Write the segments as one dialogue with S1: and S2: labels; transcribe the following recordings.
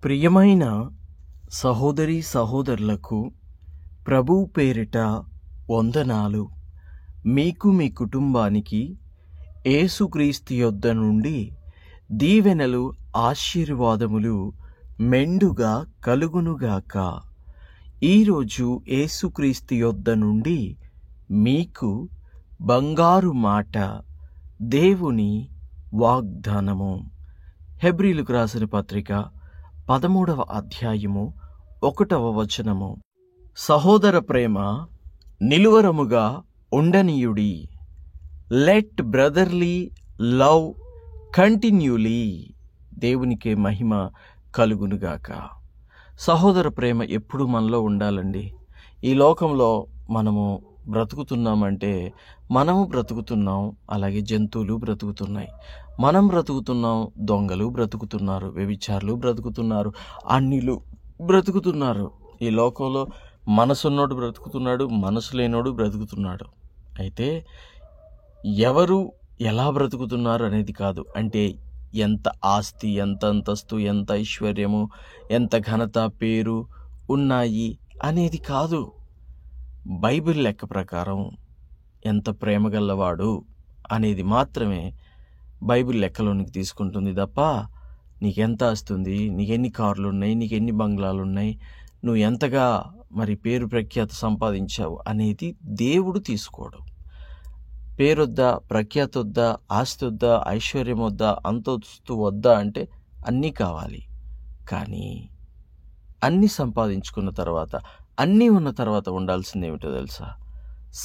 S1: ప్రియమైన సహోదరీ సహోదరులకు ప్రభువు పేరిట వందనాలు. మీకు మీ కుటుంబానికి యేసుక్రీస్తు యొద్ద నుండి దీవెనలు ఆశీర్వాదములు మెండుగా కలుగునుగాక. ఈరోజు యేసుక్రీస్తు యొద్ద నుండి మీకు బంగారు మాట, దేవుని వాగ్దానము. హెబ్రీలకు రాసిన పత్రిక 13వ అధ్యాయము 1వ వచనము. సహోదర ప్రేమ నిలువరముగా ఉండనీయుడి. Let brotherly love continuously. దేవునికే మహిమ కలుగునుగాక. సహోదర ప్రేమ ఎప్పుడు మనలో ఉండాలండి. ఈ లోకంలో మనము బ్రతుకుతున్నామంటే మనము బ్రతుకుతున్నాం, అలాగే జంతువులు బ్రతుకుతున్నాయి. మనం బ్రతుకుతున్నాం, దొంగలు బ్రతుకుతున్నారు, వ్యభిచారులు బ్రతుకుతున్నారు, అన్యులు బ్రతుకుతున్నారు. ఈ లోకంలో మనసున్నోడు బ్రతుకుతున్నాడు, మనసు లేనోడు బ్రతుకుతున్నాడు. అయితే ఎవరు ఎలా బ్రతుకుతున్నారు అనేది కాదు, అంటే ఎంత ఆస్తి, ఎంత అంతస్తు, ఎంత ఐశ్వర్యము, ఎంత ఘనత, పేరు ఉన్నాయి అనేది కాదు. బైబిల్ లెక్క ప్రకారం ఎంత ప్రేమ గల్లవాడు అనేది మాత్రమే బైబిల్ లెక్కలోనికి తీసుకుంటుంది తప్ప నీకెంత వస్తుంది, నీకెన్ని కార్లు ఉన్నాయి, నీకెన్ని బంగ్లాలు ఉన్నాయి, నువ్వు ఎంతగా మరి పేరు ప్రఖ్యాత సంపాదించావు అనేది దేవుడు తీసుకోడు. పేరొద్దా, ప్రఖ్యాత వద్దా, ఆస్తి వద్దా, ఐశ్వర్యం వద్దా, అంతస్తు వద్దా అంటే అన్నీ కావాలి. కానీ అన్నీ సంపాదించుకున్న తర్వాత, అన్నీ ఉన్న తర్వాత ఉండాల్సింది ఏమిటో తెలుసా?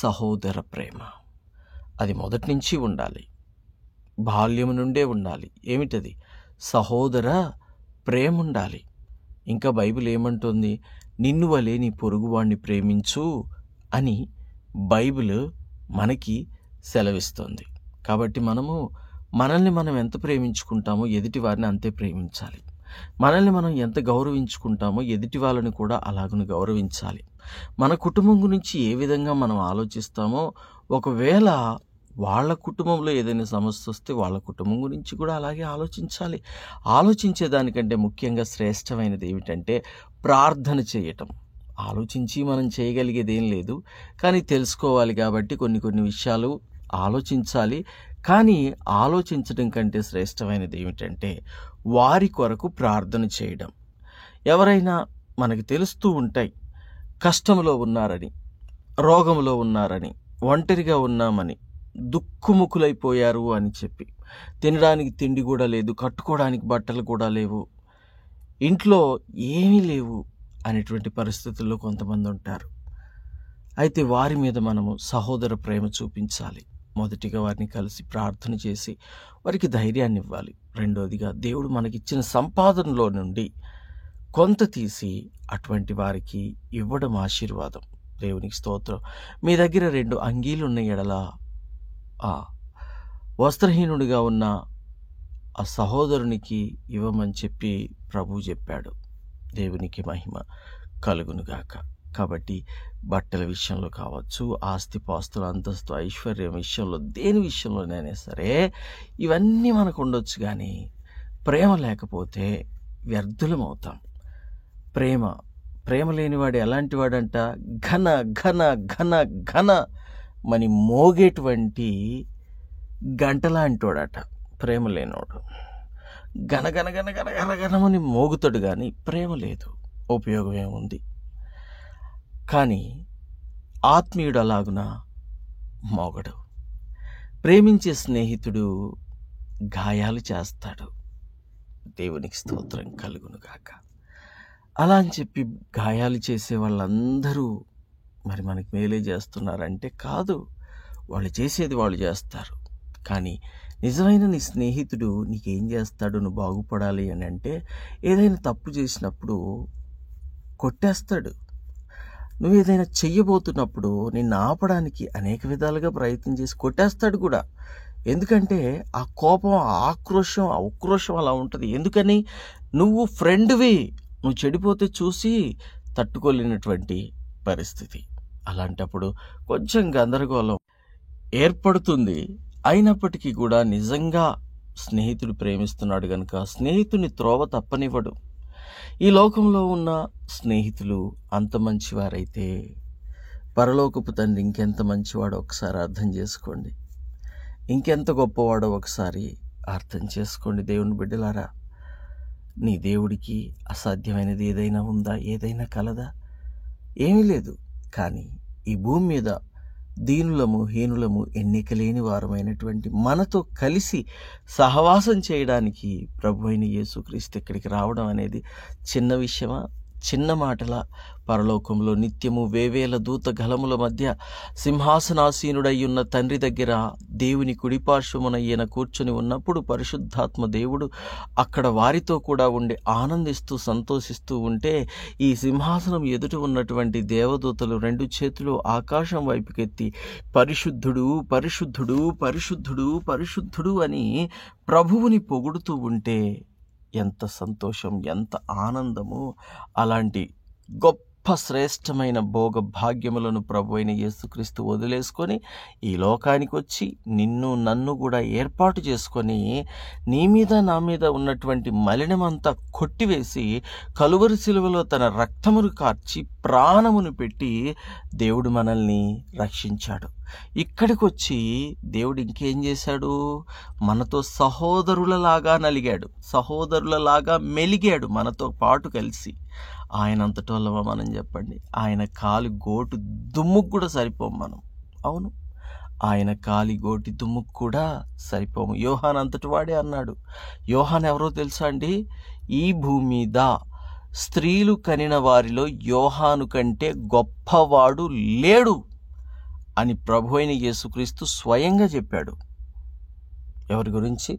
S1: సహోదర ప్రేమ. అది మొదటి నుంచి ఉండాలి, బాల్యము నుండే ఉండాలి. ఏమిటది? సహోదర ప్రేమ ఉండాలి. ఇంకా బైబిల్ ఏమంటుంది? నిన్ను వలె నీ పొరుగువాణ్ణి ప్రేమించు అని బైబిల్ మనకి సెలవిస్తుంది. కాబట్టి మనల్ని మనం ఎంత ప్రేమించుకుంటామో ఎదుటి వారిని అంతే ప్రేమించాలి. మనల్ని మనం ఎంత గౌరవించుకుంటామో ఎదుటి వాళ్ళని కూడా అలాగను గౌరవించాలి. మన కుటుంబం గురించి ఏ విధంగా మనం ఆలోచిస్తామో, ఒకవేళ వాళ్ళ కుటుంబంలో ఏదైనా సమస్య వస్తే వాళ్ళ కుటుంబం గురించి కూడా అలాగే ఆలోచించాలి. ఆలోచించేదానికంటే ముఖ్యంగా శ్రేష్టమైనది ఏమిటంటే ప్రార్థన చేయటం. ఆలోచించి మనం చేయగలిగేది ఏం లేదు, కానీ తెలుసుకోవాలి కాబట్టి కొన్ని విషయాలు ఆలోచించాలి. కానీ ఆలోచించడం కంటే శ్రేష్టమైనది ఏమిటంటే వారి కొరకు ప్రార్థన చేయడం. ఎవరైనా మనకి తెలుస్తూ ఉంటాయి, కష్టంలో ఉన్నారని, రోగంలో ఉన్నారని, ఒంటరిగా ఉన్నామని, దుఃఖముఖులైపోయారు అని చెప్పి, తినడానికి తిండి కూడా లేదు, కట్టుకోవడానికి బట్టలు కూడా లేవు, ఇంట్లో ఏమీ లేవు అనేటువంటి పరిస్థితుల్లో కొంతమంది ఉంటారు. అయితే వారి మీద మనము సహోదర ప్రేమ చూపించాలి. మొదటిగా వారిని కలిసి ప్రార్థన చేసి వారికి ధైర్యాన్ని ఇవ్వాలి. రెండోదిగా దేవుడు మనకిచ్చిన సంపాదనలో నుండి కొంత తీసి అటువంటి వారికి ఇవ్వడం ఆశీర్వాదం. దేవునికి స్తోత్రం. మీ దగ్గర 2 అంగీలు ఉన్న ఎడల వస్త్రహీనుడిగా ఉన్న ఆ సహోదరునికి ఇవ్వమని చెప్పి ప్రభువు చెప్పాడు. దేవునికి మహిమ కలుగునుగాక. కాబట్టి బట్టల విషయంలో కావచ్చు, ఆస్తిపాస్తులు, అంతస్తు, ఐశ్వర్యం విషయంలో, దేని విషయంలోనైనా సరే ఇవన్నీ మనకు ఉండొచ్చు, కానీ ప్రేమ లేకపోతే వ్యర్థులమవుతాం. ప్రేమ లేనివాడు ఎలాంటి వాడంట? ఘన ఘన ఘన ఘన మని మోగేటువంటి గంటలాంటోడట ప్రేమ లేనోడు. గనగన గనగన గనగనమని మోగుతాడు, కానీ ప్రేమ లేదు, ఉపయోగం ఏముంది? కానీ ఆత్మీయుడు అలాగున మోగడు. ప్రేమించే స్నేహితుడు గాయాలు చేస్తాడు. దేవునికి స్తోత్రం కలుగునుగాక. అలా అని చెప్పి గాయాలు చేసే వాళ్ళందరూ మరి మనకి మేలే చేస్తున్నారంటే కాదు. వాళ్ళు చేసేది వాళ్ళు చేస్తారు. కానీ నిజమైన నీ స్నేహితుడు నీకేం చేస్తాడు? నువ్వు బాగుపడాలి అని అంటే ఏదైనా తప్పు చేసినప్పుడు కొట్టేస్తాడు. నువ్వు ఏదైనా చెయ్యబోతున్నప్పుడు నిన్ను ఆపడానికి అనేక విధాలుగా ప్రయత్నం చేసి కొట్టేస్తాడు కూడా. ఎందుకంటే ఆ కోపం, ఆ ఆక్రోషం, ఆ ఉక్రోషం అలా ఉంటుంది. ఎందుకని? నువ్వు ఫ్రెండ్వి, నువ్వు చెడిపోతే చూసి తట్టుకోలేనటువంటి పరిస్థితి. అలాంటప్పుడు కొంచెం గందరగోళం ఏర్పడుతుంది. అయినప్పటికీ కూడా నిజంగా స్నేహితుడు ప్రేమిస్తున్నాడు గనుక స్నేహితుని త్రోవ తప్పనివ్వడు. ఈ లోకంలో ఉన్న స్నేహితులు అంత మంచివారైతే పరలోకపు తండ్రి ఇంకెంత మంచివాడో ఒకసారి అర్థం చేసుకోండి. ఇంకెంత గొప్పవాడో ఒకసారి అర్థం చేసుకోండి. దేవుని బిడ్డలారా, నీ దేవుడికి అసాధ్యమైనది ఏదైనా ఉందా? ఏదైనా కలదా? ఏమీ లేదు. కానీ ఈ భూమి మీద దీనులము, హీనులము, ఎన్నికలేని వారమైనటువంటి మనతో కలిసి సహవాసం చేయడానికి ప్రభు అయిన యేసుక్రీస్తు ఇక్కడికి రావడం అనేది చిన్న విషయమా? చిన్న మాటల? పరలోకంలో నిత్యము వేవేల దూత గలముల మధ్య సింహాసనాసీనుడై ఉన్న తండ్రి దగ్గర దేవుని కుడిపార్శ్వమున ఈయన కూర్చుని ఉన్నప్పుడు పరిశుద్ధాత్మ దేవుడు అక్కడ వారితో కూడా ఉండి ఆనందిస్తూ సంతోషిస్తూ ఉంటే, ఈ సింహాసనం ఎదుట ఉన్నటువంటి దేవదూతలు 2 చేతులు ఆకాశం వైపుకెత్తి పరిశుద్ధుడు, పరిశుద్ధుడు, పరిశుద్ధుడు, పరిశుద్ధుడు అని ప్రభువుని పొగుడుతూ ఉంటే ఎంత సంతోషం, ఎంత ఆనందము! అలాంటి గొప్ప శ్రేష్టమైన భోగ భాగ్యములను ప్రభు అయిన యేసుక్రీస్తు వదిలేసుకొని ఈ లోకానికి వచ్చి నిన్ను నన్ను కూడా ఏర్పాటు చేసుకొని నీ మీద నా మీద ఉన్నటువంటి మలినమంతా కొట్టివేసి కలువరి శిలువలో తన రక్తమును కార్చి ప్రాణమును పెట్టి దేవుడు మనల్ని రక్షించాడు. ఇక్కడికి వచ్చి దేవుడు ఇంకేం చేశాడు? మనతో సహోదరులలాగా నలిగాడు, సహోదరులలాగా మెలిగాడు మనతో పాటు కలిసి. ఆయన అంతటోళ్ళమా మనం చెప్పండి? ఆయన కాలి గోటు దుమ్ముకు కూడా సరిపోము మనం. అవును, ఆయన కాలి గోటి దుమ్ముకు కూడా సరిపోము. యోహాన్ అంతటి వాడే అన్నాడు. యోహాన్ ఎవరో తెలుసా అండి? ఈ భూమి మీద స్త్రీలు కనిన వారిలో యోహాను కంటే గొప్పవాడు లేడు అని ప్రభు అయిన యేసుక్రీస్తు స్వయంగా చెప్పాడు. ఎవరి గురించి?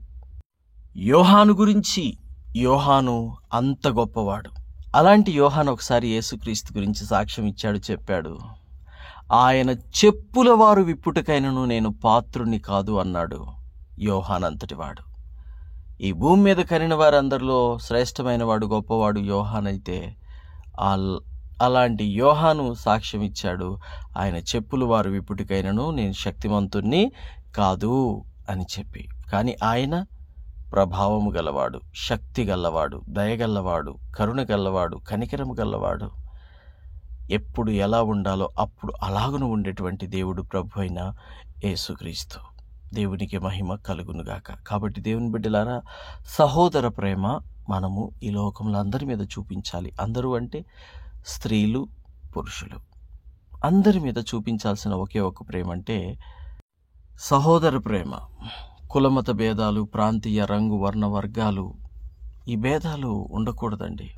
S1: యోహాను గురించి. యోహాను అంత గొప్పవాడు. అలాంటి యోహాను ఒకసారి యేసుక్రీస్తు గురించి సాక్ష్యం ఇచ్చాడు, చెప్పాడు. ఆయన చెప్పుల వారు విప్పుటకైనను నేను పాత్రుని కాదు అన్నాడు. యోహాను అంతటి వాడు. ఈ భూమి మీద కనిన వారందరిలో శ్రేష్టమైన వాడు, గొప్పవాడు యోహానైతే అలాంటి యోహాను సాక్ష్యం ఇచ్చాడు, ఆయన చెప్పులు వారు విప్పుటికైనను నేను శక్తిమంతుణ్ణి కాదు అని చెప్పి. కానీ ఆయన ప్రభావము గలవాడు, శక్తి గల్లవాడు, దయగల్లవాడు, కరుణ గల్లవాడు, కనికరము గల్లవాడు. ఎప్పుడు ఎలా ఉండాలో అప్పుడు అలాగును ఉండేటువంటి దేవుడు ప్రభు అయిన యేసుక్రీస్తు. దేవునికి మహిమ కలుగునుగాక. కాబట్టి దేవుని బిడ్డలారా, సహోదర ప్రేమ మనము ఈ లోకంలో అందరి మీద చూపించాలి. అందరూ అంటే స్త్రీలు, పురుషులు, అందరి మీద చూపించాల్సిన ఒకే ఒక ప్రేమ అంటే సహోదర ప్రేమ. కులమత భేదాలు, ప్రాంతీయ, రంగు, వర్ణ, వర్గాలు, ఈ భేదాలు ఉండకూడదండి.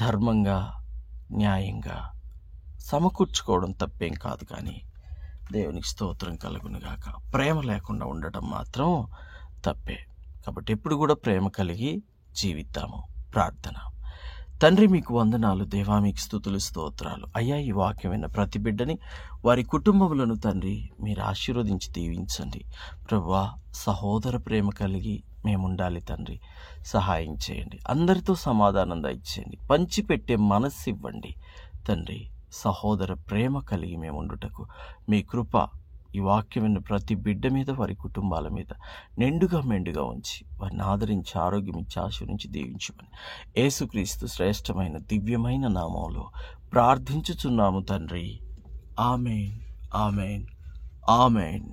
S1: ధర్మంగా, న్యాయంగా సమకూర్చుకోవడం తప్పేం కాదు. కానీ దేవునికి స్తోత్రం కలుగునుగాక. ప్రేమ లేకుండా ఉండటం మాత్రం తప్పే. కాబట్టి ఎప్పుడు కూడా ప్రేమ కలిగి జీవిద్దాము. ప్రార్థన. తండ్రి, మీకు వందనాలు. దేవా, మీకు స్తుతులు, స్తోత్రాలు. అయ్యా, ఈ వాక్యమైన ప్రతి బిడ్డని, వారి కుటుంబములను తండ్రి మీరు ఆశీర్వదించి దీవించండి. ప్రభువా, సహోదర ప్రేమ కలిగి మేముండాలి తండ్రి. సహాయం చేయండి. అందరితో సమాధానం దయచేయండి. పంచిపెట్టే మనస్సు ఇవ్వండి తండ్రి. సహోదర ప్రేమ కలిగి మేముండుటకు మీ కృప ఈ వాక్యమైన ప్రతి బిడ్డ మీద, వారి కుటుంబాల మీద నిండుగా మెండుగా ఉంచి వారిని ఆదరించి ఆరోగ్యం ఇచ్చి ఆశీర్వదించి దీవించమని యేసుక్రీస్తు శ్రేష్టమైన దివ్యమైన నామంలో ప్రార్థించుచున్నాము తండ్రి. ఆమేన్, ఆమేన్, ఆమేన్.